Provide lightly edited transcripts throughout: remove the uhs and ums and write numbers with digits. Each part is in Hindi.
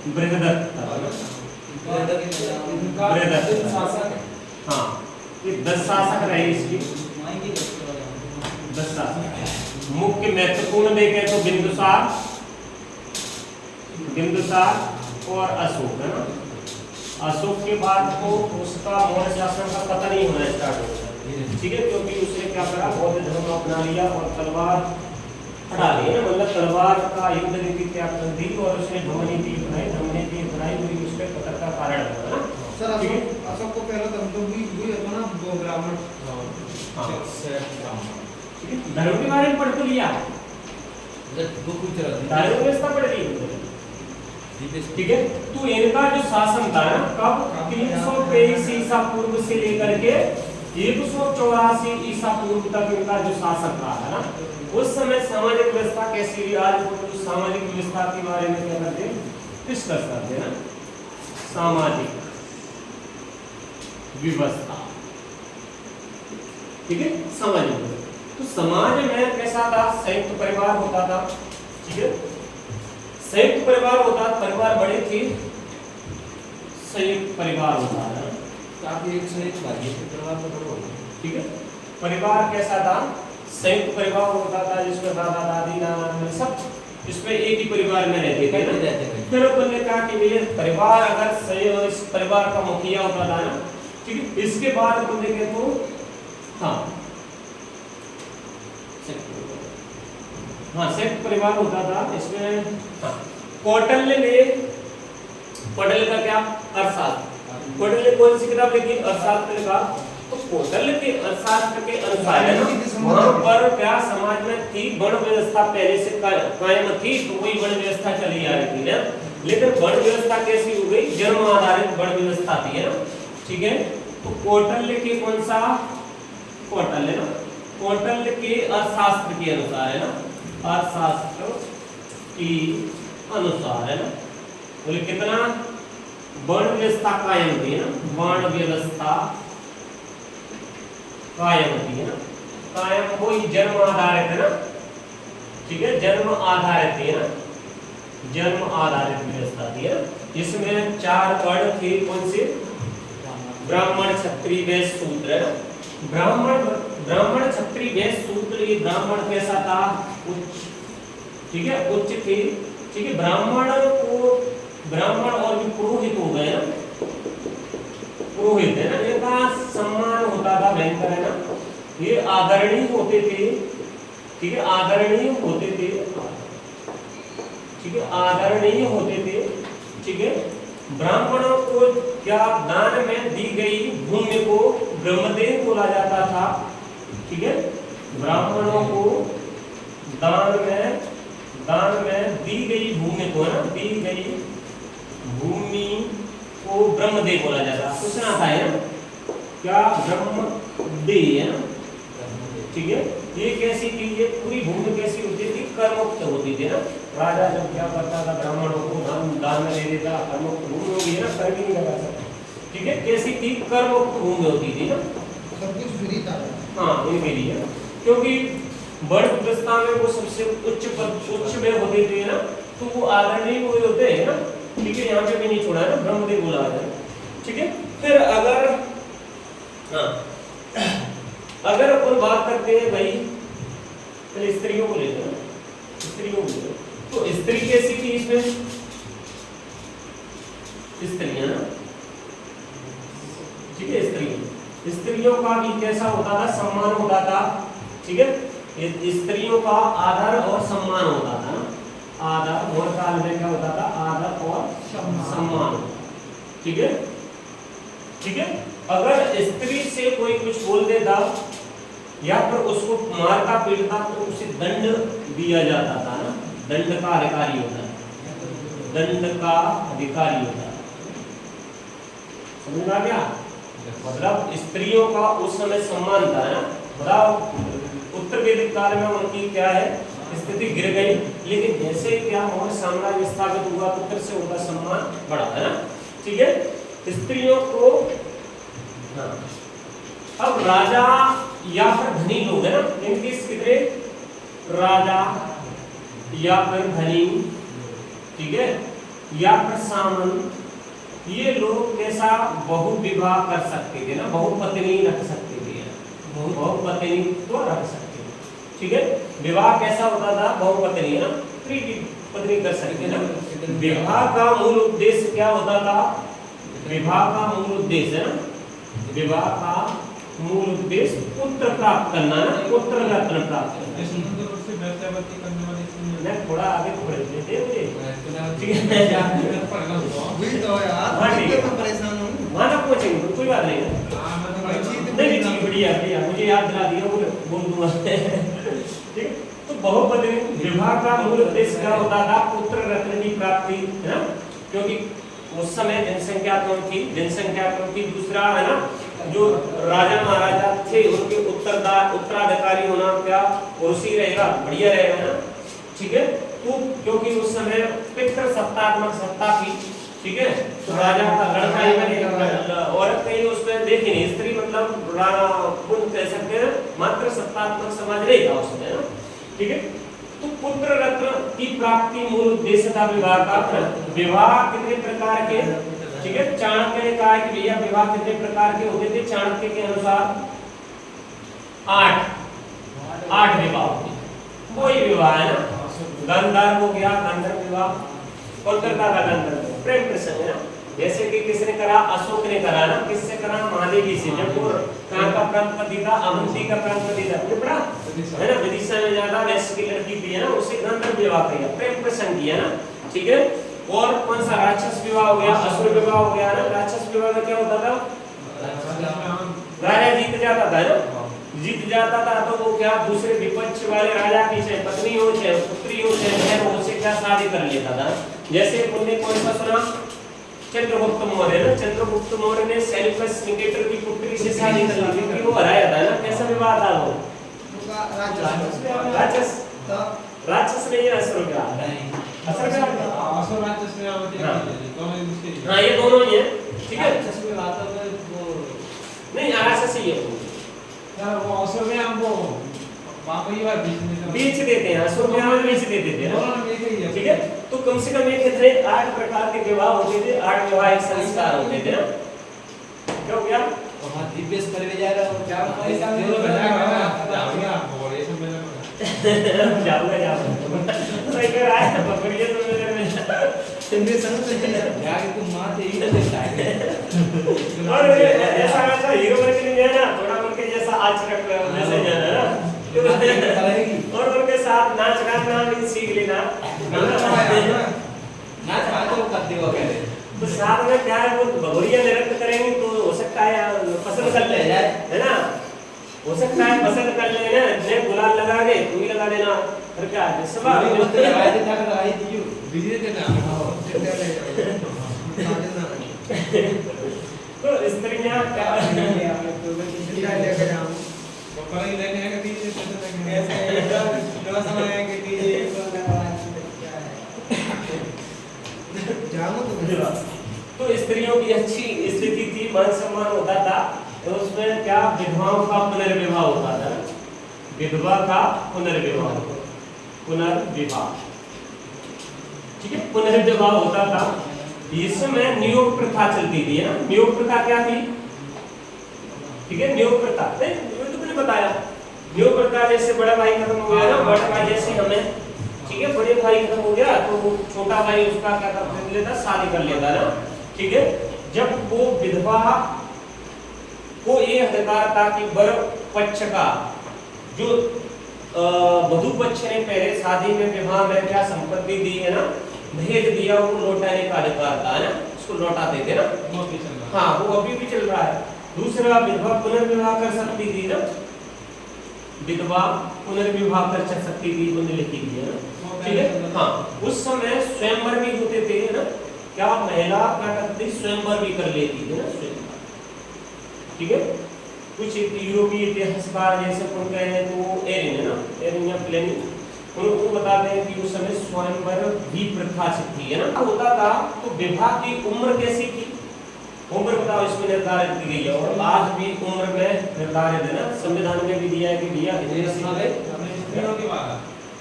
बृहदत्त। हाँ, ये 10 शासक रहे इसकी, 10 शासक। मुख्य महत्वपूर्ण देखें तो बिंदुसार और अशोक है ना। अशोक के बाद तो उसका मौर्य शासन का पता नहीं होना स्टार्ट हो गया, ठीक है, क्योंकि उसने क्या करा, बौद्ध धर्म अपना लिया और तलवार हटा ली है, मतलब तलवार का युद्ध नीति त्याग कर दी और उसने धर्मनीति बनाई वही उसके पतन का कारण है ना। सर अशोक को पहला धर्म तो वही होता ना, वो ब्राह्मण। ठीक है, धर्म के बारे में पढ़ तो लिया, धर्म व्यवस्था पढ़ ली, ठीक है। तो इनका जो शासन था ना, कब 323 ईसा पूर्व से लेकर के 184 ईसा पूर्व तक इनका जो शासन रहा है ना, उस समय सामाजिक व्यवस्था कैसी रही, आज वो जो सामाजिक व्यवस्था के बारे में क्या करते हैं, डिस्कस करते हैं ना, सामाजिक व्यवस्था, ठीक है, सामाजिक व्यवस्था। तो समाज में कैसा था, संयुक्त परिवार होता था, ठीक है, संयुक्त परिवार होता, परिवार बड़े थे, संयुक्त परिवार होता है, काफी एक से एक भाई परिवार में बड़ा होता है, ठीक है। परिवार कैसा था, संयुक्त परिवार होता था जिसमें दादा दादी नाना सब इसमें एक ही परिवार में रहते थे। फिर अपन ने कहा कि ये परिवार अगर इस परिवार का मुखिया होता था ना, ठीक है, इसके बाद अपन देखें तो हाँ संयुक्त परिवार होता था, इसमें कौटिल्य ने, कौटिल्य का क्या अर्थशास्त्र, कौटिल्य ने कौन सी किताब लिखी, अर्थशास्त्र लिखा। तो कौटिल्य के अर्थशास्त्र के अनुसार है ना, वहां पर क्या समाज में थी, वर्ण व्यवस्था पहले से कायम थी, तो वही वर्ण व्यवस्था चली आ रही थी ना, लेकिन वर्ण व्यवस्था कैसी हो गई, जन्म आधारित वर्ण व्यवस्था थी है ना, ठीक है। तो कौटिल्य के कौन सा, कौटिल्य ना, कौटिल्य के अर्थशास्त्र के अनुसार है ना, अर्थशास्त्र के अनुसार है ना, बोले कितना वर्ण व्यवस्था कायम थी ना, वर्ण व्यवस्था कायम थी है ना, कायम कोई जन्म आधारित है ना, ठीक है, जन्म आधारित थी ना, जन्म आधारित व्यवस्था थी है ना। इसमें 4 वर्ण थे, कौन से, ब्राह्मण क्षत्रिय वैश्य शूद्र है ना। ब्राह्मण क्षत्रिय वैश्य शूद्र, ये ब्राह्मण कैसा था, उच्च, ठीक है, उच्च थे, ठीक है। ब्राह्मण और भी पुरोहित हो गए ना, पुरोहित है ना, इनका सम्मान होता था भयंकर है ना, ये आदरणीय होते थे, ठीक है, आदरणीय होते थे, ठीक है, आदरणीय होते थे, ठीक है। ब्राह्मणों को क्या दान में दी गई भूमि को ब्रह्मदेव बोला जाता था, ठीक है। ब्राह्मणों को दान में दी गई भूमि को ना, दी गई भूमि को ब्रह्मदेव बोला जाता है। पूछना था है ना, क्या ब्रह्मदेव है ना, ठीक है। ये कैसी थी, ये पूरी भूमि कैसी होती थी, कर्मुक्त होती थी ना। राजा जब क्या करता था, ब्राह्मणों को दान में दे देता, कर्मुक्त भूमि होगी ना, कर भी नहीं लगा सकता, ठीक है, कैसी थी, कर्मुक्त भूमि होती थी ना, सब कुछ फ्री था। हाँ ये लिए, क्योंकि वर्ण व्यवस्था में वो सबसे उच्च में होते थे ना, तो वो आदरणीय वो होते हैं ना, ठीक है। यहाँ पे भी नहीं छोड़ा है ना, ब्रह्मदेव बोला है, ठीक है। फिर अगर अगर अपन बात करते हैं भाई, तो स्त्रियों को लेते हैं, स्त्रियों को, तो स्त्री कैसी थी, इसमें स्त्रियां ना, ठीक है, स्त्रियों का भी कैसा होता था, सम्मान होता था, ठीक है। स्त्रियों का आदर और सम्मान होता था ना, आदर और काल में क्या होता था, आदर और सम्मान, ठीक है, ठीक है। अगर स्त्री से कोई कुछ बोल देता या फिर उसको मारता पीटता तो उसे दंड दिया जाता था ना, दंड का अधिकारी होता है, दंड का अधिकारी होता है, समझ में आ गया। मतलब स्त्रियों का उस समय सम्मान था ना, बताओ उत्तर वैदिक काल में उनकी क्या है, स्थिति गिर गई, लेकिन जैसे क्या मौर्य साम्राज्य स्थापित हुआ तो फिर से उनका सम्मान बढ़ा है ना, ठीक है। स्त्रियों को अब राजा या फिर धनी लोग है ना, इनके कितने, राजा या फिर धनी, ठीक है, या फिर सामंत, ये लोग कैसा बहुविवाह कर सकते थे ना, बहुपत्नी रख सकते थे, बहुपत्नी तो रख सकते थे, ठीक है। विवाह कैसा होता था, बहुपत्नी है ना, पत्नी कर सकते ना। विवाह का मूल उद्देश्य क्या होता था, विवाह का मूल उद्देश्य है ना, विवाह का मूल उद्देश्य पुत्र प्राप्त करना ना, पुत्र रत्न प्राप्त करना। मैं थोड़ा आगे पढ़ लेते मुझे, ठीक है। वही तो यार, हाँ, ठीक है। मैं परेशान हूँ। माना पहुंचेंगे, कोई बात नहीं है। नहीं ठीक, बढ़िया बढ़िया, मुझे याद दिला दिया, बोल दूंगा। ठीक है, तो बहुपत्नी विवाह का मूल उद्देश्य क्या होता था, पुत्र रत्न की प्राप्ति है ना, क्योंकि उस समय जनसंख्या कम थी, दूसरा है ना, जो राजा महाराजा थे उनके उत्तराधिकारी होना क्या पुरुष ही रहेगा, बढ़िया रहेगा ना, ठीक है। तो क्योंकि उस समय पितृ सत्तात्मक सत्ता थी, ठीक है, तो राजा का लड़का ही बने, औरत कहीं उसमें देखी नहीं, स्त्री मतलब कह सकते हैं, मात्र सत्तात्मक समाज नहीं था उसमें ना, ठीक है। तो पुत्र रत्न की प्राप्ति मूल उद्देश्य था विवाह का। विवाह कितने प्रकार के, ठीक है, चाणक्य ने कहा कि भैया विवाह कितने प्रकार के होते थे, चाणक्य के अनुसार 8 विवाह होते, कोई विवाह है ना, गंधर्व हो गया, गंधर्व विवाह, कोलकाता का गंधर्व प्रेम प्रसंग है ना, जैसे कि किसने करा, अशोक ने करा ना, किससे करा, महादेवी से, जब वो कहाँ का प्रांतपति था, अवंती का प्रांतपति था, ये पढ़ा है ना, विदिशा में ज्यादा वैश्य की लड़की थी है ना, उससे गंधर्व विवाह किया, प्रेम प्रसंग किया ना, ठीक है। और कौन सा, राक्षस विवाह हो गया, असुर विवाह हो गया ना। राक्षस विवाह में क्या होता था, राजा जीत जाता था ना, जीत जाता था तो वो क्या दूसरे विपक्ष वाले राजा की चाहे पत्नी हो, चाहे पुत्री हो, चाहे बहन हो, उससे क्या शादी कर लेता था। जैसे तुमने कौन सा सुना, चंद्रगुप्त मौर्य ना, चंद्रगुप्त मौर्य ने सेल्यूकस निकेटर की पुत्री से शादी कर ली क्योंकि वो हराया था ना। कैसा विवाह था वो, राक्षस, राक्षस नहीं है, असुर का, असुर का, असुर राक्षस में आवती है, हाँ ये दोनों ही है, ठीक है। राक्षस में आता है वो नहीं राक्षस ही है वो, यार वो असुर में हमको पापा ही बात बीच देते हैं, असुर में हम बीच देते थे ना, ठीक है। तो कम से कम एक कितने 8 प्रकार के विवाह होते थे, 8 विवाहिक संस्कार होते थे ना। क्या हो गया, वहां दिव्यस करवे जा रहा हूं, क्या पैसा मेरे जाऊंगा और ये सब मैंने जाऊंगा सही कर रहा है, पकड़िए तो मेरे हिंदी समझ नहीं है यार, तुम मां थे ही तो देखता है। और ऐसा वैसा हीरो बन के नहीं जाए ना, थोड़ा उनके जैसा आचरण जैसे जाना ना, और उनके साथ नाच गाना भी सीख लेना, नाच पाते हो करते हो कह रहे, तो साथ में क्या है, वो भगोरिया नृत्य करेंगे तो हो सकता है पसंद कर ले, है ना, हो सकता है पसंद कर ले ना, जब गुलाल लगा के तू भी लगा देना, फिर क्या है सब लगाए थे तक लगाई थी यू बिजी थे ना, तो स्त्रियां क्या लेकर जाऊं पकड़ ही लेने आएगा दीजिए तो ऐसे दो समय के लिए जाऊं तो स्त्रियों की अच्छी स्थिति थी, मान सम्मान होता था, तो उसमें क्या विधवाओं का पुनर्विवाह होता था, विधवा का पुनर्विवाह, ठीक है, पुनर्विवाह होता था। इसमें नियोग प्रथा चलती थी ना, नियोग प्रथा क्या थी, ठीक है, नियोग प्रथा नहीं तुमने बताया, नियोग प्रथा जैसे बड़ा भाई खत्म हो गया ना, बड़ा भाई जैसे हमें, ठीक है, बड़े भाई खत्म हो गया तो वो छोटा भाई उसका क्या कर लेता, शादी कर लेता ना, ठीक है। जब वो विधवा को ये अधिकार था कि वर पक्ष का जो वधु पक्ष ने पहले शादी में विवाह में क्या संपत्ति दी है ना, दहेज दिया, वो लौटाने का अधिकार था ना, उसको लौटा देते ना, हाँ वो अभी भी चल रहा है। दूसरा विधवा पुनर्विवाह कर सकती थी ना, विधवा पुनर्विवाह कर सकती थी, उन्हें लिखी गई है ना, ठीक है। हाँ उस समय स्वयंवर भी होते थे ना, क्या महिला क्या करती, स्वयंवर भी कर लेती थी ना, स्वयंवर, ठीक है। कुछ यूरोपीय इतिहासकार जैसे कौन कह रहे हैं तो वो एरिन है ना, एरिन या प्लेनी, उनको बताते हैं कि उस समय स्वयंवर भी प्रथा थी है ना, होता था। तो विवाह की उम्र कैसी थी, उम्र बताओ इसमें निर्धारित की गई है, और आज भी उम्र में निर्धारित है ना, संविधान में भी दिया है कि भैया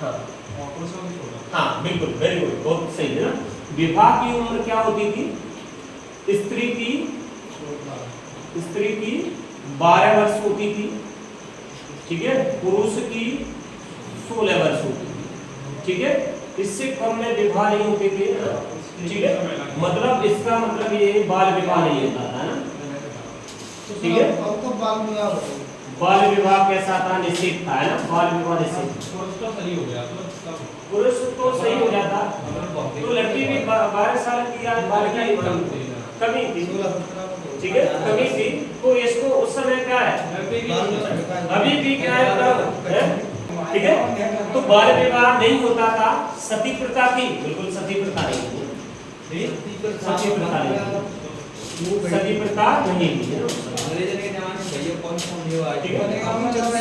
हाँ हाँ बिल्कुल, वेरी गुड, बहुत सही है ना। विवाह की उम्र क्या होती थी? स्त्री की 12 वर्ष होती थी, ठीक है, पुरुष की 16 वर्ष होती थी, ठीक है, इससे कम में विवाह नहीं होते थे, ठीक है, मतलब इसका मतलब ये बाल विवाह नहीं होता था ना, ठीक है। अब तो बाल विवाह बताओ। बाल विवाह कैसा था? निषेध था, है ना, बाल विवाह निषेध। पुरुष तो सही हो गया पुरुष तो सही हो जाता, तो लड़की भी 12 साल की या 12 की कमी थी, 16-17 ठीक है, कमी थी, तो इसको उस समय क्या है, अभी भी क्या है, ठीक है, तो बाल विवाह नहीं होता था, सती प्रथा थी, बिल्कुल सती प्रथा नहीं थी, सती प्रथा नहीं थी, सती प्रथा नहीं थी, अंग्रेजों के जमाने में भैया कौन सा ये हुआ ठीक है,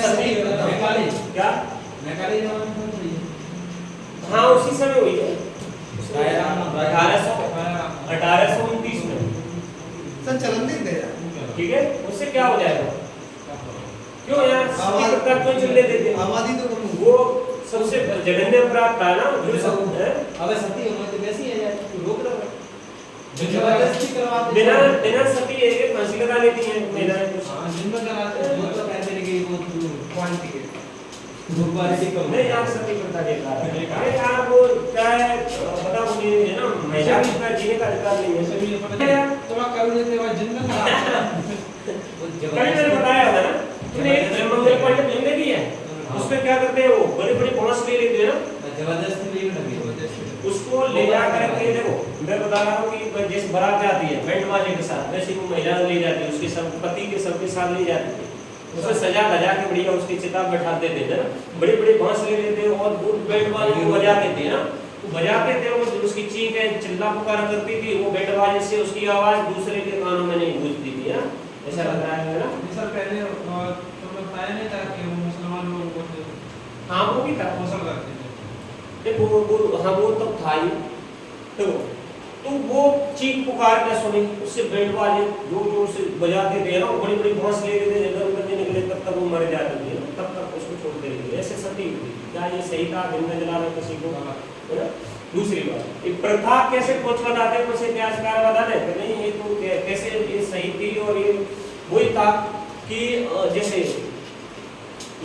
सती प्रथा क्या, मैकाले जमाने में कौन सी हाँ उसी समय हुई है, 1829 में, सर चलन नहीं दे यार। ठीक है, उससे क्या हो जाएगा, क्यों यार सती प्रथा क्यों चलने देते? आबादी तो कम वो सबसे जघन्य अपराध था ना, जो सब है अबे सती होना तो वैसे ही है यार, तू रोक रहा है जबरदस्ती करवाते बिना बिना सती है फांसी लगा लेती है, बिना कुछ हां जिनमें कराते हैं वो तो कहते हैं कि वो क्वांटिटी है गुरुवारी कम नहीं यार, सती प्रथा देखा है, अरे यार वो क्या है बता, मुझे है ना, महिला का जीने का अधिकार नहीं है, ऐसे भी पता है तो आप कर लेते हो जिनमें कहीं मैंने बताया था ना, तूने एक जन्मंगल पंडित जिंदगी है, उसमें क्या करते हैं, वो बड़े बड़े बांस ले लेते हैं ना, जबरदस्ती नहीं लगी उसको ले जा करके, देखो मैं बता रहा हूँ कि जैसे बारात जाती है बैंड बाजे के साथ, वैसे वो महिला ले जाती है, उसके सब पति के सबके साथ ले जाती है, उसको सजा धजा के बढ़िया उसकी चिता बैठा देते थे ना, बड़े बड़े बांस ले लेते हैं और वो बैंड बाजे को बजा देते हैं ना, तो बजाते थे, और उसकी चीखें चिल्ला पुकार करती थी, वो बैंड बाजे से उसकी आवाज दूसरे के कानों में नहीं गूंजती थी ना, ऐसा लग रहा है ना। सर पहले तो बताया नहीं था कि वो मुसलमान लोगों को हाँ वो भी था, पोषण करते थे, देखो वो हाँ वो तब था ही, तो वो चीख पुकार के सुनी, उससे बैंड बाजे जोर जोर से बजाते थे ना, बड़ी बड़ी बांस ले लेते थे, इधर उधर नहीं निकले तब तक वो मर जाते थे, तब तक उसको छोड़ देते थे, ऐसे सती होती थी। क्या ये सही था दिन में जलाना किसी को, है ना। दूसरी बात, ये प्रथा कैसे कुछ बताते कुछ इतिहासकार बता रहे थे, नहीं ये तो कैसे ये सही थी, और ये वही था कि जैसे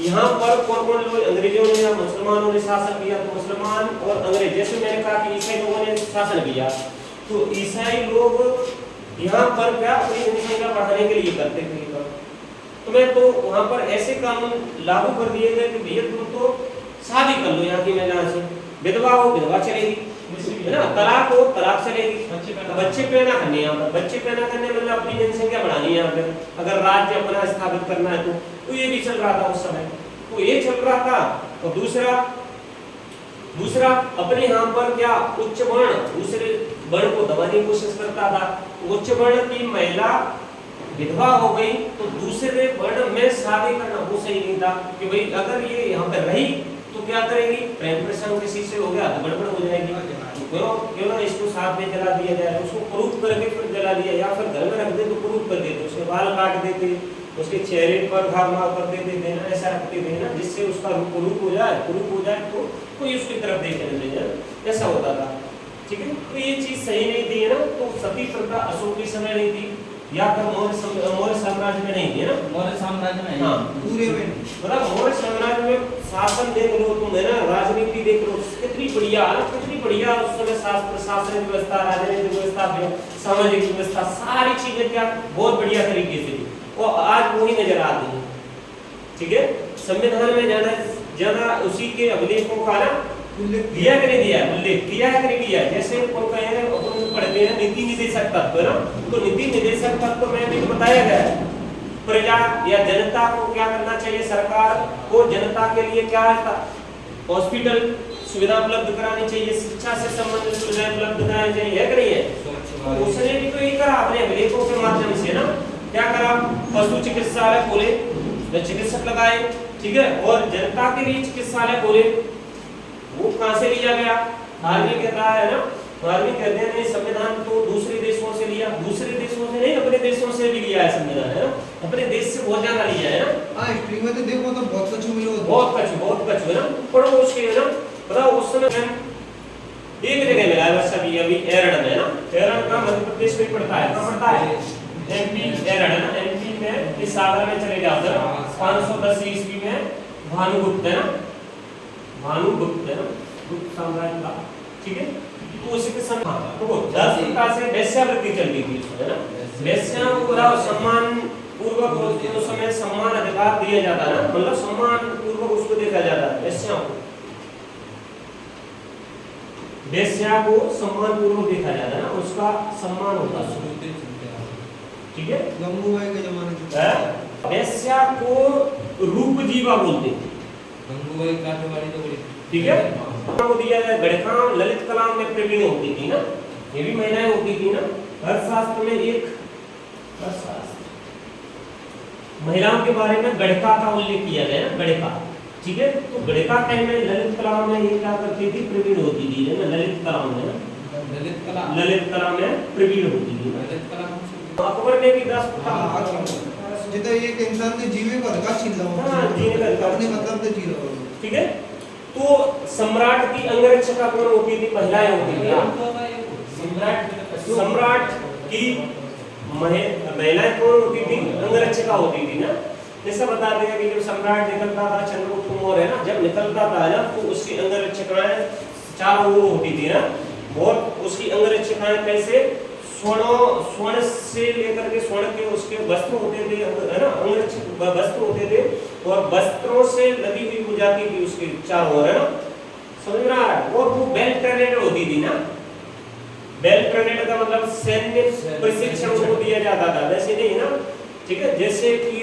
यहाँ पर कौन कौन लोग, अंग्रेजों ने या मुसलमानों ने शासन किया, तो मुसलमान और अंग्रेज, जैसे मैंने कहा कि ईसाई लोगों ने शासन किया, तो ईसाई लोग यहाँ पर क्या अपनी जनसंख्या बढ़ाने के लिए करते थे, तो मैं तो वहाँ पर ऐसे कानून लागू कर दिए गए कि भैया तुम तो शादी कर लो यहाँ की महिला से, विधवा हो विधवा चलेगी, है ना, तलाक हो तलाक चलेगी, बच्चे पैदा करने यहाँ पर, बच्चे पैदा करने मतलब अपनी जनसंख्या बढ़ानी है यहाँ पर, अगर राज्य अपना स्थापित करना है तो ये भी चल रहा था उस समय, तो ये चल रहा था। और दूसरा अपने यहाँ पर क्या उच्च वर्ण दूसरे वर्ण को दबाने की कोशिश करता था, उच्च वर्ण की महिला विधवा हो गई तो दूसरे वर्ण में शादी करना वो सही नहीं था, कि भाई अगर ये यहाँ पर रही तो क्या करेगी, प्रेम प्रसंग किसी से हो गया तो गड़बड़ हो जाएगी, क्यों ना इसको साथ में जला दिया जाए, उसको प्रूफ करके फिर जला दिया, या फिर घर में रख दे तो प्रूफ कर देते, उसके बाल काट देते, उसके चेहरे पर घाव मार कर देते थे ना, ऐसा रखते थे ना, जिससे उसका रूप हो जाए तो कोई उसकी तरफ देखने नहीं जाए, ऐसा होता था, ठीक है। तो ये चीज सही नहीं थी, है ना, तो सती प्रथा अशोक के समय नहीं थी, या फिर मौर्य साम्राज्य में नहीं थी, है ना, मौर्य साम्राज्य में हाँ पूरे में मतलब मौर्य साम्राज्य में शासन देख लो तुम, है ना, राजनीति देख लो कितनी बढ़िया है, कितनी बढ़िया उस समय शासन व्यवस्था, राजनीतिक व्यवस्था, सामाजिक व्यवस्था, सारी चीजें क्या बहुत बढ़िया तरीके से थी, और आज वही नजर आती है, ठीक है। संविधान में ज्यादा उसी के अभिलेखों का ना दिया कि नहीं दिया, उल्लेख किया है कि नहीं किया, जैसे पढ़ते हैं नीति निदेशक तत्व, है ना, तो नीति निदेशक तत्व में भी बताया गया है प्रजा या जनता को क्या करना चाहिए, सरकार को जनता के लिए क्या है, हॉस्पिटल सुविधा उपलब्ध करानी चाहिए, शिक्षा से संबंधित सुविधाएं उपलब्ध करानी चाहिए, है कि नहीं है। तो उसने भी तो ये करा अपने अभिलेखों के माध्यम से ना, क्या करा, पशु चिकित्सालय खोले, चिकित्सक लगाए, ठीक है, और जनता के लिए चिकित्सालय खोले, वो कहां से लिया गया, धार्मिक कहता है ना, धार्मिक कहते हैं संविधान तो दूसरे देशों से लिया, दूसरे देशों से नहीं अपने देशों से भी लिया है संविधान, है ना, अपने देश से बहुत ज्यादा लिया है ना। हां हिस्ट्री में तो देखो तो बहुत कुछ मिलो, बहुत कुछ है ना, पढ़ो उसके, है ना, बताओ उस समय एक जगह मिला है बस अभी एरड़ में ना, एरड़ का मध्य प्रदेश में पड़ता है, कहाँ पड़ता है? एमपी एरड़ है ना, एमपी में इस सागर में चले जाओ ना, 510 ईस्वी में भानुगुप्त है ना, भानुगुप्त है ना, गुप्त साम्राज्य का, ठीक है। तो उसी के समय तो 10 प्रकार से वेश्यावृत्ति चलती थी उसमें ना, वेश्याओं को बड़ा सम्मान पूर्वक उस समय सम्मान अधिकार दिया जाता है ना, मतलब सम्मान पूर्वक उसको देखा जाता है वेश्याओं को, वेश्या को सम्मान पूर्वक देखा जाता है ना, उसका सम्मान होता है, ठीक है। गंगूबाई के जमाने की वेश्या को रूप जीवा बोलते थे, गंगूबाई काठवाड़ी तो बड़ी, ठीक है। को दिया है गणित ललित कला में प्रवीण होती थी ना, ये भी महिलाएं होती थी ना, अर्थशास्त्र में एक अर्थशास्त्र महिलाओं के बारे में गणिका का उल्लेख किया गया है, गणिका, ठीक है। तो गणिका कहने में ललित कला में ये क्या करती थी, प्रवीण होती थी ना, ललित कला में ना, ललित कला में प्रवीण होती थी, ललित कला अकबर ने भी 10 जितना एक इंसान के जीवे पर का छीन लो, हाँ, जीने का अधिकार अपने मतलब से जी रहा हो, ठीक है। तो सम्राट की अंगरक्षका कौन होती थी, महिलाएं होती थी, सम्राट की महिलाएं कौन होती थी, अंगरक्षका होती थी ना। जैसा बता दें कि जब सम्राट निकलता था, चंद्रगुप्त मौर्य है ना, जब निकलता था ना, तो उसकी अंगरक्षकाएं 4 वो होती थी ना, और उसकी अंगरक्षकाएं कैसे, स्वर्ण से लेकर के स्वर्ण के उसके वस्त्र होते थे, है ना, अंगरक्षक वस्त्र होते थे, और वस्त्रों से लदी हुई हो जाती थी उसके चारों ओर, है ना, समझ में आ रहा है। और वो वेल ट्रेनेड होती थी ना, वेल ट्रेनेड का मतलब सैन्य प्रशिक्षण उनको दिया जाता था, वैसे नहीं ना, ठीक है। जैसे कि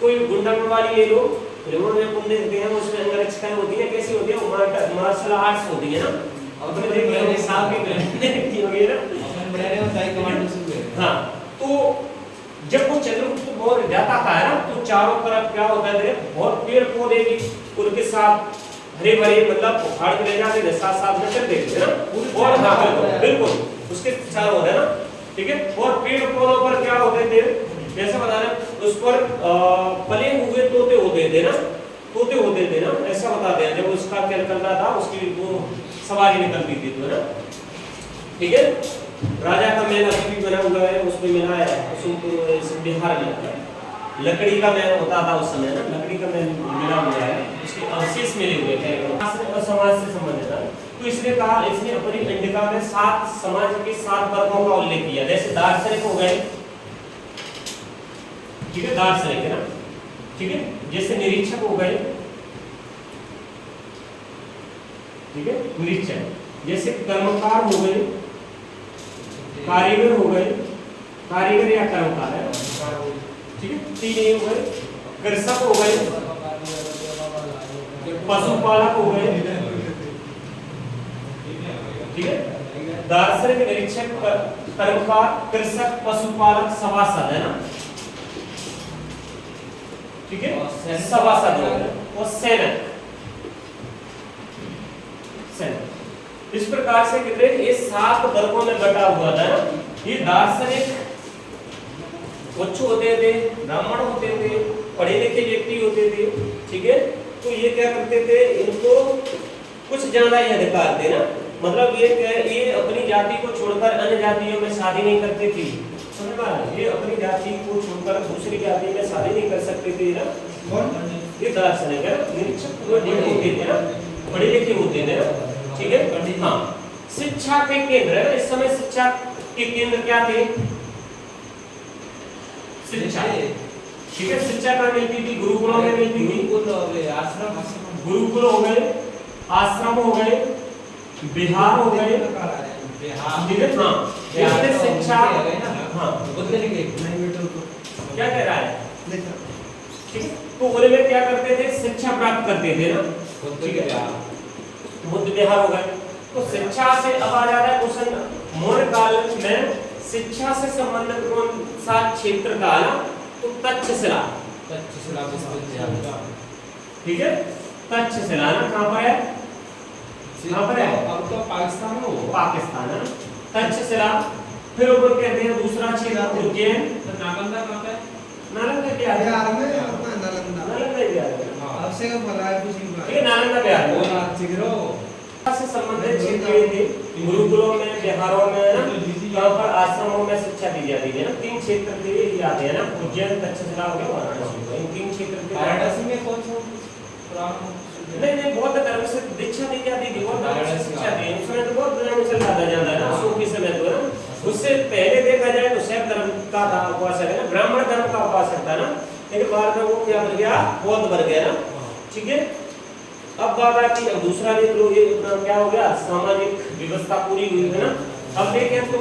कोई गुंडा वाली ले लो, फिल्मों में तुम देखते हैं उसमें अंगरक्षकाएं होती है, कैसी होती है, मार्शल आर्ट्स होती है ना, अपने देखिए अपने साथ की होगी ना, बड़े होता है कमांडो से। हाँ, तो जब वो चंद्रगुप्त मौर्य जाता था ना, तो चारों तरफ क्या होता है, बहुत पेड़ पौधे भी उनके साथ हरे भरे, मतलब उखाड़ के ले जाते थे, साथ साथ में चलते थे ना, और हाँ बिल्कुल उसके चारों है ना, ठीक है। और पेड़ पौधों पर क्या होते थे, जैसे बता रहे उस पर पले हुए तोते होते थे ना, तोते होते थे ना, ऐसा बताते हैं। जब उसका क्या निकलता था, उसकी वो सवारी निकलती थी, तो ना, ठीक है। राजा का महल अभी भी बना हुआ है, उसमें मिला है, बिहार में लकड़ी का महल होता था उस समय ना, लकड़ी का महल मिला हुआ है, उसके अवशेष मिले हुए हैं, समाज से संबंधित है। तो इसने कहा, इसने अपनी इंडिका में 7 समाज के 7 वर्गों का उल्लेख किया, जैसे दार्शनिक हो गए, ठीक है, दार्शनिक है ना, ठीक है, जैसे निरीक्षक हो गए, ठीक है, निरीक्षक, जैसे कर्मकार हो गए, कारीगर हो गए, कारीगर या कर्मकार है, ठीक है, 3 हो गए, कृषक हो गए, पशुपालक हो गए, ठीक है, दार्शनिक, निरीक्षक, कर्मकार, कृषक, पशुपालक, सभासद है ना, ठीक है, सभासद हो गए, और सैनिक, इस प्रकार से कितने, ये 7 वर्गों में बटा हुआ था ना। ये दार्शनिक बच्चे होते थे, ब्राह्मण होते थे, पढ़े लिखे व्यक्ति होते थे, ठीक है। तो ये क्या करते थे, इनको कुछ ज्यादा ही अधिकार थे ना, मतलब ये अपनी जाति को छोड़कर अन्य जातियों में शादी नहीं करते थे, समझ में आ रहा है? ये अपनी जाति को छोड़कर दूसरी जाति में शादी नहीं कर सकते थे ना, ये दार्शनिक है। निरीक्षक होते थे ना, पढ़े लिखे होते थे ना, ठीक है। हाँ, शिक्षा के केंद्र है इस समय, शिक्षा के केंद्र क्या थे, शिक्षा, ठीक है। शिक्षा कहाँ मिलती थी, गुरुकुलों में मिलती थी, गुरुकुल हो गए, आश्रम हो गए, बिहार हो गए, ठीक है। हाँ, इसमें शिक्षा, हाँ क्या कह रहा है, ठीक है। तो उनमें क्या करते थे, शिक्षा प्राप्त करते थे ना, ठीक है, बुद्ध विहार हो गए। तो शिक्षा से अब आ जाता है क्वेश्चन, मौर्य काल में शिक्षा से संबंधित कौन सा क्षेत्र था ना, तो तक्षशिला, ठीक है, तक्षशिला ना, कहाँ पर है, कहाँ पर है, अब तो पाकिस्तान में हो, पाकिस्तान है, तक्षशिला। फिर ऊपर कहते हैं दूसरा क्षेत्र उज्जैन, नालंदा कहाँ पे, नालंदा बिहार में अपना नालंदा बिहार, अब से का भला है कुछ नहीं, ठीक है, नालंदा बिहार चिगरो से संबंधित क्षेत्र ये थे, गुरुकुलों में, बिहारों में ना, यहाँ पर आश्रमों में शिक्षा दी जाती है ना। 3 क्षेत्र थे ये आते हैं ना, उज्जैन, तक्षशिला हो गया, वाराणसी हो गया। इन 3 क्षेत्र थे। वाराणसी में कौन सा पुराण? नहीं बौद्ध धर्म से दीक्षा दी जाती थी, बौद्ध धर्म से शिक्षा दी। उसमें तो बौद्ध धर्म चल जाता है ना, अशोक के समय तो ना। उससे पहले देखा जाए तो शैव धर्म का था उपासक है ना, ब्राह्मण धर्म का उपासक था ना, लेकिन बाद में वो क्या बन गया, बौद्ध बन गया ना। ठीक है, अब बात आती है दूसरा देख लो, ये क्या हो गया, सामाजिक व्यवस्था पूरी हुई है ना। अब देखें तो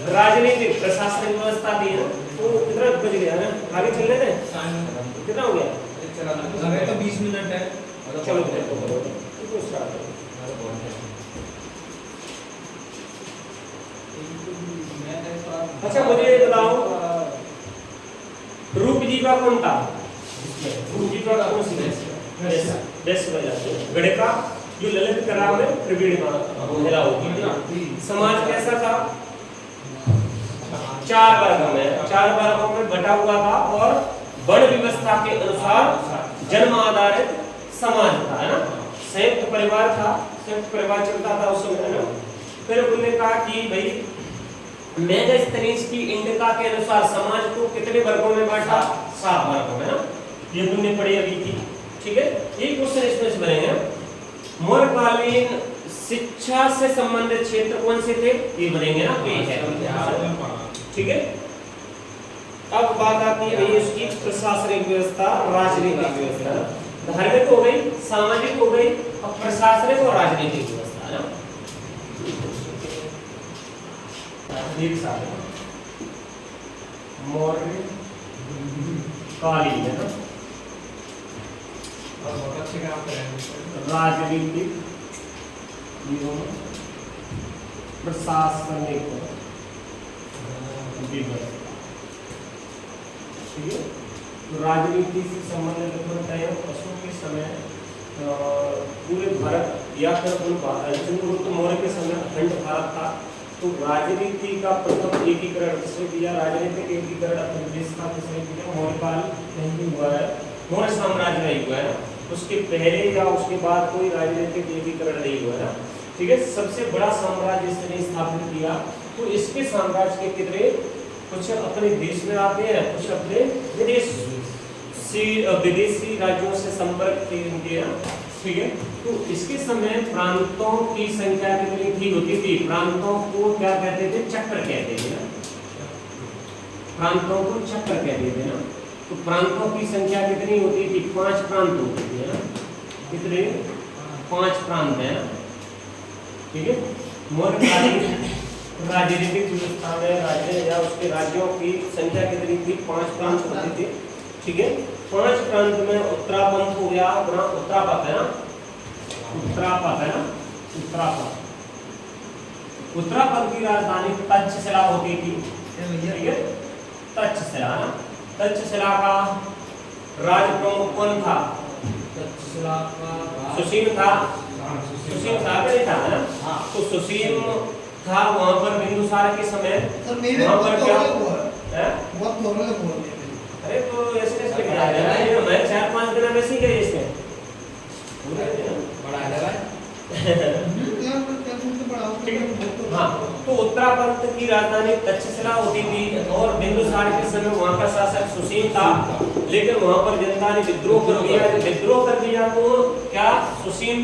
राजनीतिक प्रशासनिक व्यवस्था थी ना, तो कितना बज गया ना, आगे चल लेते हैं, कितना हो गया, अरे तो 20 मिनट है। चलो अच्छा मुझे ये बताओ, रूप जीवा कौन था? रूप जीवा कौन सी गणिका जो ललित कला में प्रवीण महिला होती थी। समाज कैसा था? 4 वर्गों में बटा हुआ था और वर्ण व्यवस्था के अनुसार जन्म आधारित समाज था, है ना। संयुक्त परिवार था, संयुक्त परिवार चलता था उस समय ना। फिर उन्होंने कहा कि भाई मेगास्थनीज की इंडिका के अनुसार समाज को कितने वर्गों में बांटा? 7 वर्गों में ना। ये तुमने पढ़ी अभी थी, ठीक है। ये क्वेश्चन इसमें से बनेंगे। मौर्यकालीन शिक्षा से संबंधित क्षेत्र कौन से थे? ये बनेंगे ना, ये है, ठीक है। अब बात आती है भाई इसकी प्रशासनिक व्यवस्था, राजनीतिक व्यवस्था। धार्मिक हो गई, सामाजिक हो गई, और प्रशासनिक और राजनीतिक व्यवस्था है ना। एक साथ मौर्य कालीन है ना, और बहुत अच्छे काम करेंगे। राजनीतिक प्रशासनिक व्यवस्था, ठीक है। तो राजनीति से संबंधित अशोक के समय पूरे भारत या फिर चंद्रगुप्त मौर्य के समय अखंड भारत था। तो राजनीति का प्रथम एकीकरण किसने किया? राजनीतिक एकीकरण अपने देश का किसने किया? मौर्यकाल नहीं हुआ है, मौर्य साम्राज्य में हुआ है। उसके पहले या उसके बाद कोई राजनीतिक एकीकरण नहीं हुआ है, ठीक है। सबसे बड़ा साम्राज्य इसने स्थापित किया। तो इसके साम्राज्य के कितने, कुछ अपने देश में आते हैं, कुछ अपने विदेशी राज्यों से संपर्क किया, ठीक है। तो इसके समय प्रांतों की संख्या कितनी थी होती थी? प्रांतों को क्या कहते थे? चक्र कहते थे ना, प्रांतों को चक्र कहते थे ना। तो प्रांतों की संख्या कितनी होती थी? 5 प्रांत होते थे ना। कितने? 5 प्रांत है ना, ठीक है। मौर्यकालीन राजनीतिक व्यवस्था में राज्य या उसके राज्यों की संख्या कितनी थी? 5 प्रांत होते थे, ठीक है। 5 प्रांत में उत्तरापंथ हो गया, उत्तरापथ है ना, उत्तरापथ है ना, उत्तरापथ की राजधानी तक्षशिला होती थी, ठीक है। तक्षशिला ना, तक्षशिला का राज प्रमुख कौन था? तक्षशिला का सुसीम था, सुसीम था कि नहीं था, है ना। तो सुसीम था वहां पर बिंदुसार के समय। सर मेरे वहां पर क्या हुआ है? बहुत थोड़ा हुआ। अरे तो ऐसे कैसे क्या है ना, ये मैं 4-5 दिन में ऐसे ही गए इसमें पूरा बड़ा है भाई। हाँ, तो उत्तरापंथ की राजधानी तक्षशिला होती थी और बिंदुसार के समय वहां का शासक सुसीम था। लेकिन वहां पर जनता ने विद्रोह कर दिया। विद्रोह कर दिया तो क्या सुसीम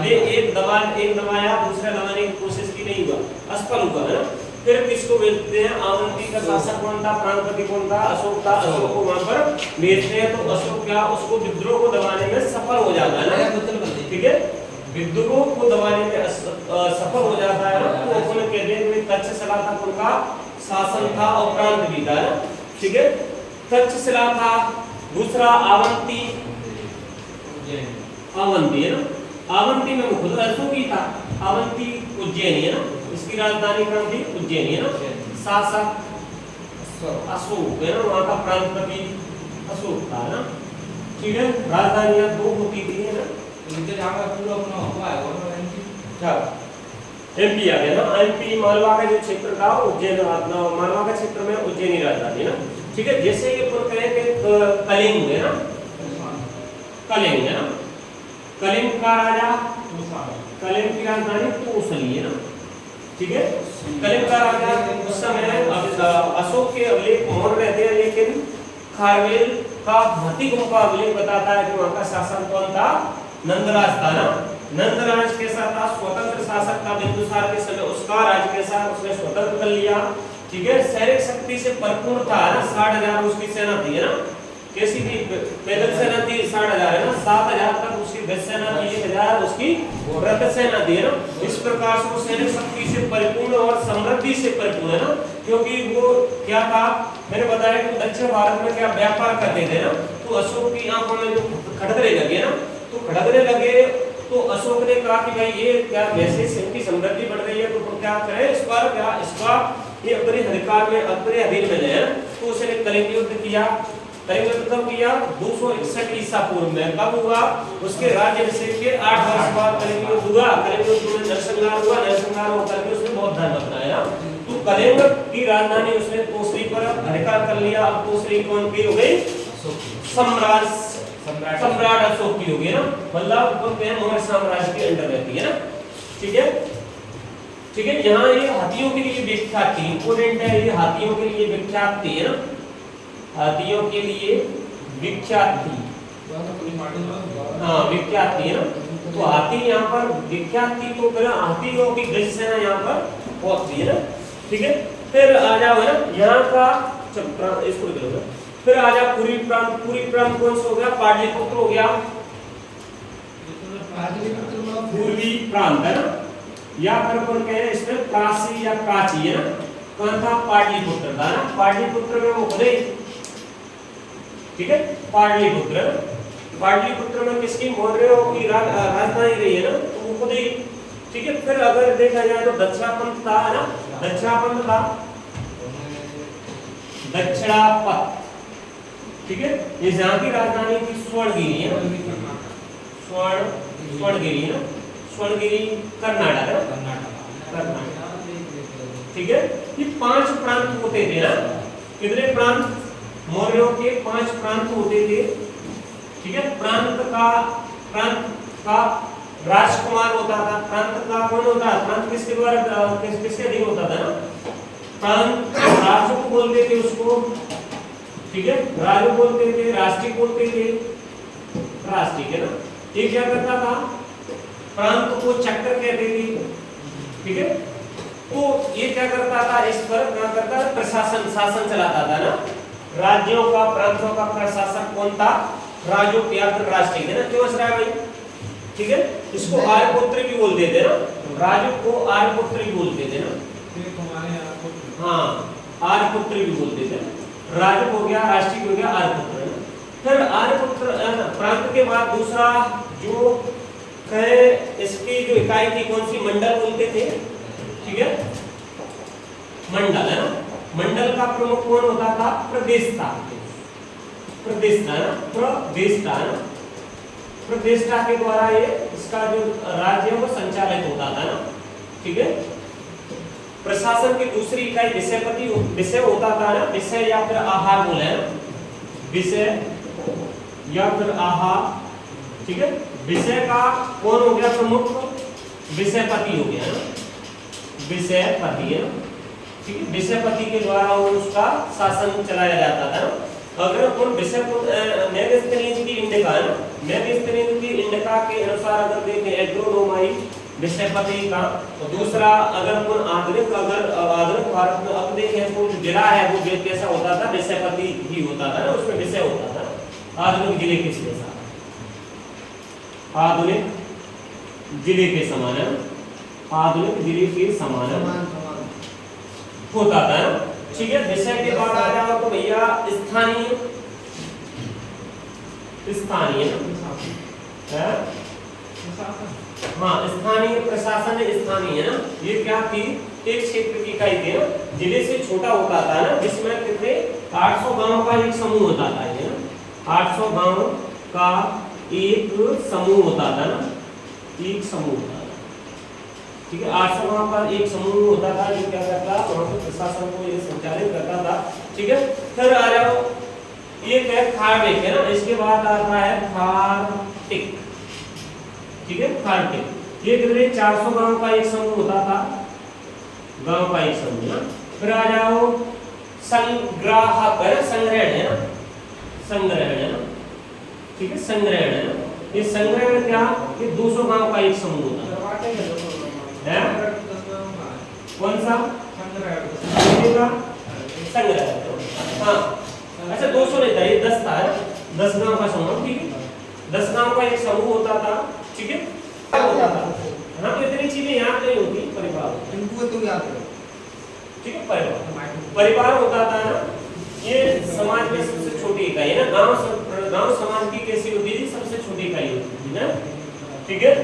ने एक दबाया, दूसरा दबाने की कोशिश की, नहीं हुआ, असफल हुआ, है ना। फिर किसको भेजते हैं? अवंती का शासक कौन था? प्राणपति कौन था? अशोक था। अशोक को वहां पर भेजते हैं। तो अशोक क्या उसको विद्रोह को दबाने में सफल हो जाता है ना, ठीक है। विद्रोह को दबाने में सफल हो जाता है ना। तो उन्होंने कहते हैं तक्षशिला तक उनका शासन था और प्रांत भी था, ठीक है। तक्षशिला था। दूसरा अवंती, अवंती है ना, अवंती में मुख्य अशोक ही था। अवंती उज्जैनी है ना, इसकी राजधानी कौन थी? उज्जैनी है ना। शासक अशोक है ना, वहां का प्रांतपति अशोक था ना, ठीक है। राजधानियां 2 होती थी, है ना। इनके जहां का पूरा अपना हुआ है वो एमपी, क्या एमपी आ गया ना। एमपी मालवा का जो क्षेत्र था उज्जैन, मालवा का क्षेत्र में उज्जैनी राजधानी ना, ठीक है। जैसे ये अपन कहें कि कलिंग है ना, कलिंग है ना, कलिंग का राजा कलिंग की राजधानी तोसली है ना, ठीक है। कलिंग का राजा उस समय अशोक के अभिलेख मौन रहते हैं, लेकिन खारवेल का हाथीगुम्फा का अभिलेख बताता है कि वहां का शासन कौन था, नंदराज था ना। नंदराज कैसा था, स्वतंत्र शासक था। बिंदुसार के समय उसका राज्य कैसा, उसने स्वतंत्र कर लिया, ठीक है। शारीरिक शक्ति से भरपूर था ना, 60,000 उसकी सेना थी है ना। कैसी थी, पैदल सेना थी 60,000 है ना, 7,000 तक उसकी गज सेना थी, 1,000 उसकी रथ सेना थी है ना। इस प्रकार से वो सैनिक शक्ति से परिपूर्ण और समृद्धि से परिपूर्ण है ना, क्योंकि वो क्या था, मैंने बताया कि दक्षिण भारत में क्या व्यापार करते थे ना, तो अशोक की आंखों में जो खटकने लगे ना, तो खटकने लगे तो अशोक ने कहा कि भाई ये क्या वैसे इनकी समृद्धि बढ़ रही है, तो क्या करें इस बार, क्या इसका ये अपने अधिकार में, अपने अधीन में ले, तो उसने कलिंग युद्ध किया। कलिंग युद्ध कब किया, 261 ईसा पूर्व में। कब हुआ, उसके राज्याभिषेक के 8 वर्ष बाद कलिंग युद्ध हुआ। कलिंग युद्ध में नरसंहार हुआ, नरसंहार होकर के उसने बौद्ध धर्म अपनाया। तो कलिंग की राजधानी उसने तोसली पर अधिकार कर लिया। अब तोसली कौन की हो गई, सम्राट अशोक की हो गई ना, मतलब बोलते हैं मौर्य साम्राज्य के अंडर रहती है ना, ठीक है, ठीक है। यहाँ ये हाथियों के लिए विख्यात थी, इंपोर्टेंट है, ये हाथियों के लिए विख्यात थी है ना, हाथियों के लिए विख्यात थी, हाँ विख्यात थी है ना। तो हाथी यहाँ पर विख्यात थी, तो फिर हाथियों की गज सेना यहाँ पर पहुंचती है ना, ठीक है। फिर आ जाओ है ना यहाँ का, इसको करोगे, फिर आ जाओ पूरी प्रांत। पूरी प्रांत कौन सा हो गया, पाटलिपुत्र हो गया, पूर्वी प्रांत है ना, या फिर कौन कहे इसमें काशी या काची है ना, कौन था, पाटलिपुत्र था ना। पाटलिपुत्र में वो खुदे, ठीक है, पाटलिपुत्र, पाटलिपुत्र में किसकी, मौर्यों की राजधानी रही है ना, तो वो खुदे, ठीक है। फिर अगर देखा जाए तो दक्षिणापंथ था है ना, दक्षिणापंथ था, दक्षिणापथ, ठीक है। ये जहाँ की राजधानी थी स्वर्णगिरी है ना, स्वर्णगिरी है ना, स्वर्णगिरी कर्नाटक है ना, कर्नाटक, ठीक है। ये 5 प्रांत होते थे ना, कितने प्रांत, मौर्यों के 5 प्रांत होते थे, ठीक है। प्रांत का राजकुमार होता था, प्रांत का कौन होता है, प्रांत किसके द्वारा, किसके अधीन होता था ना, प्रांत राजू को बोलते थे उसको, ठीक है, राजू बोलते थे, राष्ट्रीय बोलते थे, राष्ट्रीय है ना। ये क्या करता था, प्रांत को चक्कर कहते थे, ठीक है। तो ये क्या करता था, इस पर क्या करता था, प्रशासन, शासन चलाता था ना, राज्यों का, प्रांतों का प्रशासक कौन था, राजू या फिर राष्ट्रीय है ना, क्यों असरा भाई, ठीक है। इसको आर्यपुत्र भी बोलते थे ना, राजू को आर्यपुत्र भी बोलते थे ना, हाँ आर्यपुत्र भी बोलते थे। राजू हो गया, राष्ट्रीय हो गया, आर्यपुत्र। फिर आर्यपुत्र प्रांत के बाद दूसरा जो है इसकी जो इकाई थी कौन सी, मंडल बोलते थे, ठीक है, मंडल है ना। मंडल का प्रमुख कौन होता था, प्रदेष्टा, प्रदेष्टा है ना, प्रदेष्टा है ना, प्रदेष्टा के द्वारा ये इसका जो राज्य वो संचालित होता था ना, ठीक है। प्रशासन की दूसरी इकाई विषयपति, विषय होता था ना, विषय या फिर आहार बोले हैं, विषय या फिर आहार, ठीक है। विषय का कौन हो गया प्रमुख, विषयपति हो गया ना, विषयपति है, ठीक है। विषयपति के द्वारा उसका शासन चलाया जाता था ना। अगर अपन विषय को मैगस्थनीज की इंडिका है ना, मैगस्थनीज की इंडिका के अनुसार अगर देखें एग्रोनोमाई विषयपति का, तो दूसरा अगर अपन आधुनिक, अगर आधुनिक भारत में अब देखें तो जो जिला है वो कैसा होता था, विषयपति ही होता था ना, उसमें विषय होता था। आधुनिक जिले के जैसा, आधुनिक जिले के समान है, आधुनिक जिले के समान होता था ना, ठीक है। विषय के बाद आ जाओ तो भैया स्थानीय, स्थानीय है, हाँ स्थानीय प्रशासन स्थानीय है ना। ये क्या थी, एक क्षेत्र की इकाई थी ना, जिले से छोटा होता था ना, जिसमें कितने 800 गांव का एक समूह होता था, ये ना 800 गांव का एक समूह होता था ना, एक समूह होता था, ठीक है। 800 गांव का एक समूह होता था जो क्या करता, वहां पे प्रशासन को ये संचालित करता था, ठीक है। फिर आ जाओ एक है खारवेक है ना, इसके बाद आता है खारटिक, ठीक है, खारटिक। ये कितने 400 गांव का एक समूह होता था, गांव का एक समूह ना। फिर आ जाओ संग्राहक है, संग्रहण है ना, संग्रहण है ना, ठीक है, संग्रहण है ना। ये संग्रहण क्या, ये 200 गांव का एक समूह होता है। कौन सा संग्रह? हाँ अच्छा 200 नहीं था, ये 10 था, 10 गांव का समूह, ठीक है, 10 गांव का एक समूह होता था, ठीक है, होता था। हाँ तो इतनी चीजें याद नहीं होती, परिवार इनको तो याद रखो, ठीक है, परिवार होता था ना। ये समाज में सबसे छोटी इकाई है ना, गांव समाज की कैसी होती थी, सबसे छोटी इकाई होती थी ना, ठीक है।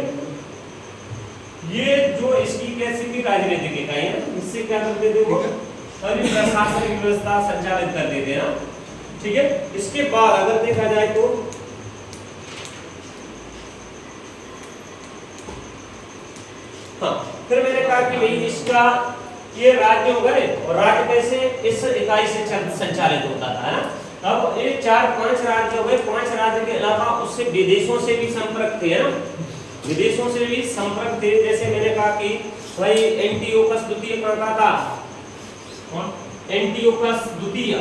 ये जो इसकी कैसी थी, राजनीतिक इकाई है, इससे क्या करते थे वो, सभी प्रशासनिक व्यवस्था संचालित करते थे ना, ठीक है। इसके बाद अगर देखा जाए तो हाँ, फिर मैंने कहा कि भाई इसका ये राज्य हो गए, और राज्य कैसे इस इकाई से संचालित होता था ना। अब ये 4-5 राज्य हो गए, 5 राज्य के अलावा उससे विदेशों से भी संपर्क थे ना, विदेशों से भी संपर्क थे। जैसे मैंने कहा कि भाई एंटियोकस द्वितीय कहाँ का था, कौन, एंटियोकस द्वितीय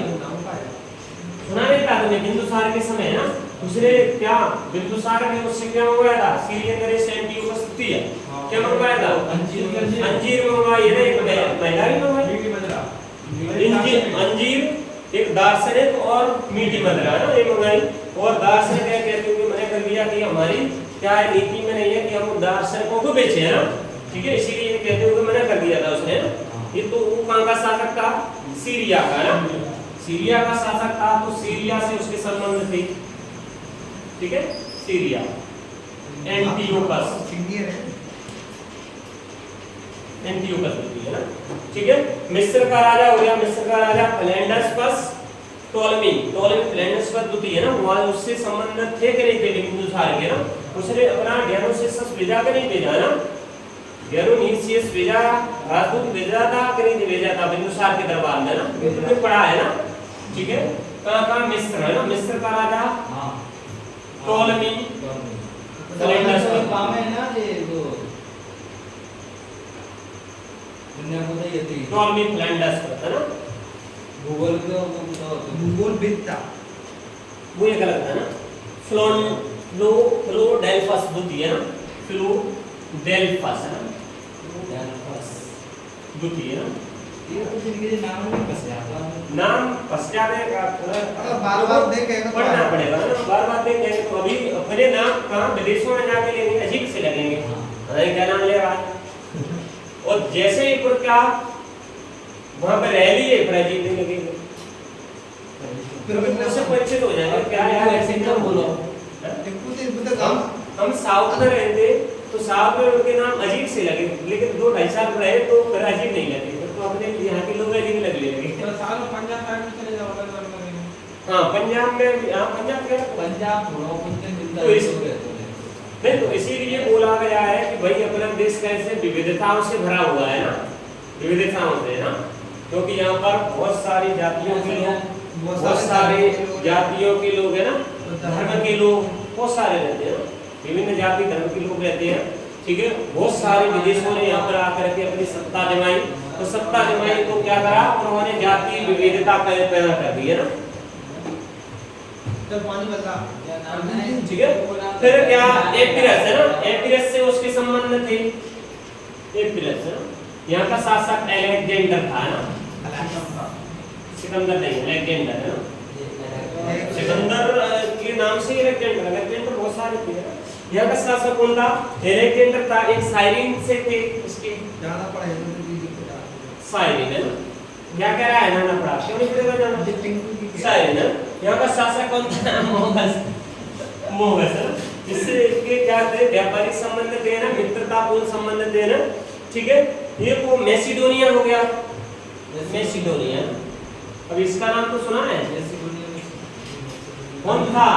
सुना नहीं था तुमने, बिंदुसार के समय ना, दूसरे क्या बिंदुसार ने उससे क्या मंगवाया था, सीरियन नरेश एंटियोकस द्वितीय क्या मंगवाया था, अंजीर मंगवाई है, एक महिला भी मंगवाई, अंजीर एक दार्शनिक और मीठी मदिरा ना ये मंगाई। और दार्शनिक क्या कहते हैं, मैंने कर दिया कि हमारी क्या है नीति में नहीं है कि हम दार्शनिकों को बेचे है ना, ठीक है, इसीलिए ये कहते हुए मैंने कर दिया था उसने। ये तो वो कहाँ का शासक था, सीरिया का ना, सीरिया का शासक था, तो सीरिया से उसके संबंध थे, ठीक है, सीरिया एंटियोकस, एंटियोकस है ना, ठीक है। मिस्र का राजा हो गया, मिस्र का राजा फ्लैंडर्स टोलमी, फ्लैंडर्स द्वितीय है ना, वहां उससे संबंध थे कि नहीं थे बिंदुसार के ना, उसने अपना डियोनिसियस भेजा के नहीं भेजा ना, डियोनिसियस भेजा, राजदूत भेजा था कि नहीं भेजा था बिंदुसार के दरबार में ना, तुमने पढ़ा है ना, ठीक है। कहाँ मिस्र है ना, मिस्र का राजा टोलमी फ्लैंडर्स काम है ना, ये जो दुनिया को तो ये थी टोलमी फ्लैंडर्स है ना, गूगल पे भूगोल बिकता वो ये गलत है ना, फिलोडेल्फस द्वितीय है ना, फिलोडेल्फस है ना, द्वितीय है ना, ये तो जिनके नाम में फंस जाता है, नाम फंस जाने का अगर बार-बार देखेगा तो पढ़ना पड़ेगा ना, बार-बार देखेंगे तो अभी अपने नाम कहाँ विदेशों में जाके लेंगे, अजीब से लगेंगे, अरे क्या नाम ले रहा है, और जैसे ही पर क्या वहां पे रह लिए फिर अजीब नहीं लगेंगे, फिर उससे परिचित हो जाएंगे, क्या यार ऐसे क्यों बोलो। हम साउथ में रहते तो साउथ में उनके नाम अजीब से लगे, लेकिन 2-2.5 साल रहे तो फिर अजीब नहीं लगे, तो अपने यहाँ के लोग अजीब लगने लगे। तो साल पंजाब साइड में चले जाओ अलग अलग में, हाँ पंजाब में, यहाँ पंजाब क्या, पंजाब थोड़ा कुछ दिन तो इस नहीं तो इसीलिए बोला गया है कि भाई अपना देश कैसे विविधताओं से भरा हुआ है ना, विविधताओं से ना, क्योंकि यहाँ पर बहुत सारी जातियों के लोग, बहुत सारे जातियों के लोग है ना, धर्म के लोग बहुत सारे रहते हैं, विभिन्न जाति धर्म के लोग रहते हैं, ठीक है। बहुत सारे विदेशों ने यहाँ पर आकर के अपनी सत्ता जमाई, तो सत्ता जमाई तो क्या करा, उन्होंने जाति विविधता पैदा कर दी है ना, ठीक है। फिर क्या एपिरस है ना, एपिरस से उसके संबंध थे, एपिरस है ना, यहाँ का शासक अलेक्जेंडर था ना, सिकंदर नहीं, अलेक्जेंडर है ना, सिकंदर के नाम से अलेक्जेंडर, अलेक्जेंडर बहुत सारे थे ना। यहाँ का शासक कौन था, अलेक्जेंडर था, एक साइरिन से थे, इसके जाना पड़ेगा साइरिन है ना, क्या कह रहा है जाना पड़ा, क्यों नहीं पड़ेगा जाना, साइरिन है। यहाँ का शासक कौन था, मोगस है ना, इससे के क्या थे, व्यापारिक संबंध थे ना, मित्रतापूर्ण संबंध थे ना, ठीक है। ये वो मैसिडोनिया हो गया, मैसिडोनिया, अब इसका नाम तो सुना है, कौन था,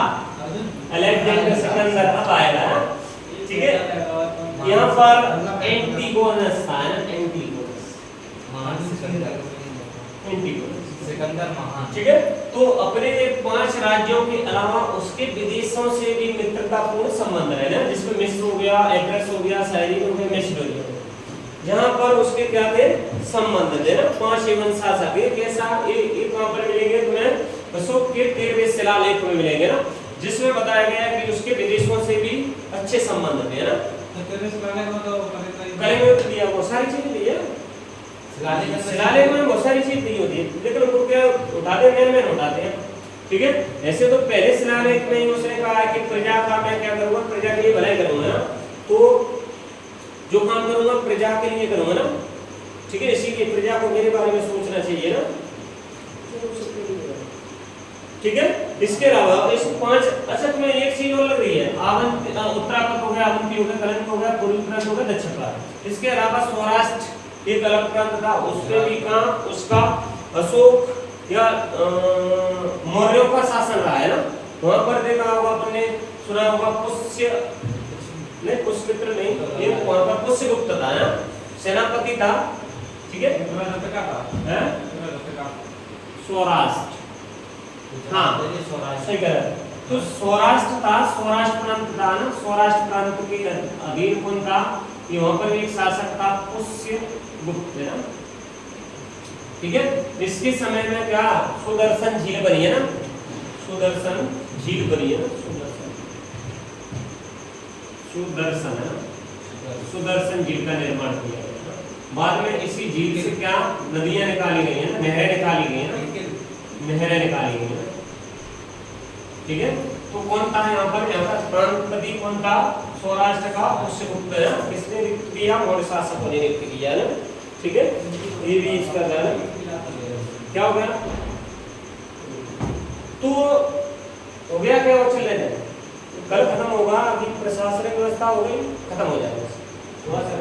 अलेक्जेंडर सिकंदर, अब आएगा ना, ठीक है। यहाँ पर एंटीगोनस था ना, एंटीगोनस, सिकंदर महान। ठीक है, तो अपने 5 राज्यों के अलावा उसके विदेशों से भी मित्रतापूर्ण संबंध है ना, जिसमें मिस्र हो गया, एड्रेस हो गया, साइरिन हो गया, मैसेडोनिया हो गया, जहां पर उसके क्या थे संबंध थे ना 5 एवं शासक। ये कैसा ये कहां पर मिलेंगे तुम्हें अशोक के 13वें शिलालेख में मिलेंगे ना, जिसमें बताया गया है कि उसके विदेशों से भी अच्छे संबंध थे ना। तो तेरे से लाने में तो कले में दिया वो सारी चीजें दी है, शिलालेख में बहुत सारी चीज दी होती है, लेकिन उनको क्या उठाते हैं उठाते हैं। ठीक है, ऐसे तो पहले शिलालेख में ही उसने कहा है कि प्रजा का मैं क्या करूंगा, प्रजा के लिए भलाई करूंगा ना, तो जो काम करूंगा प्रजा के लिए करूंगा ना। ठीक है, इसीलिए प्रजा को मेरे बारे में सोचना चाहिए ना। ठीक है, इसके अलावा इस 5 अच्छा तुम्हें एक चीज और लग रही है, उत्तरापथ हो गया, अवंती हो गया, कलिंग हो गया, पूर्वी प्रांत हो गया, दक्षिण प्रांत। इसके अलावा सौराष्ट्र एक अलग प्रांत था, उसपे भी कहां उसका अशोक या मौर्यों का शासन रहा है ना। वहां पर देखा होगा आपने, सुना होगा पुष्य नहीं, पुष्यमित्र नहीं, ये वहां पर पुष्यगुप्त था ना, सेनापति था। ठीक है, सौराष्ट्र, हाँ सही कह रहे। तो सौराष्ट्र था, सौराष्ट्र प्रांत था ना, सौराष्ट्र प्रांत के अधीन कौन था, ये वहां पर एक शासक था पुष्यगुप्त है ना। ठीक है, इसके समय में क्या सुदर्शन झील बनी है ना, सुदर्शन झील बनी है ना, सुदर्शन है, सुदर्शन झील का निर्माण किया गया। बाद में इसी झील से क्या नदियां निकाली गई है ना, नहरें निकाली गई है ना, नहरें निकाली गई है। ठीक है, तो कौन था यहाँ पर प्रांतपति कौन था, सौराष्ट्र का पुष्यगुप्त है, किसने नियुक्त किया, मौर्य शासकों ने नियुक्त किया है। ठीक है, ये भी इसका ध्यान क्या हो गया, तो हो गया क्या, और चल रहे हैं कल खत्म होगा, अभी प्रशासनिक व्यवस्था हो गई, खत्म हो जाएगा थोड़ा सा।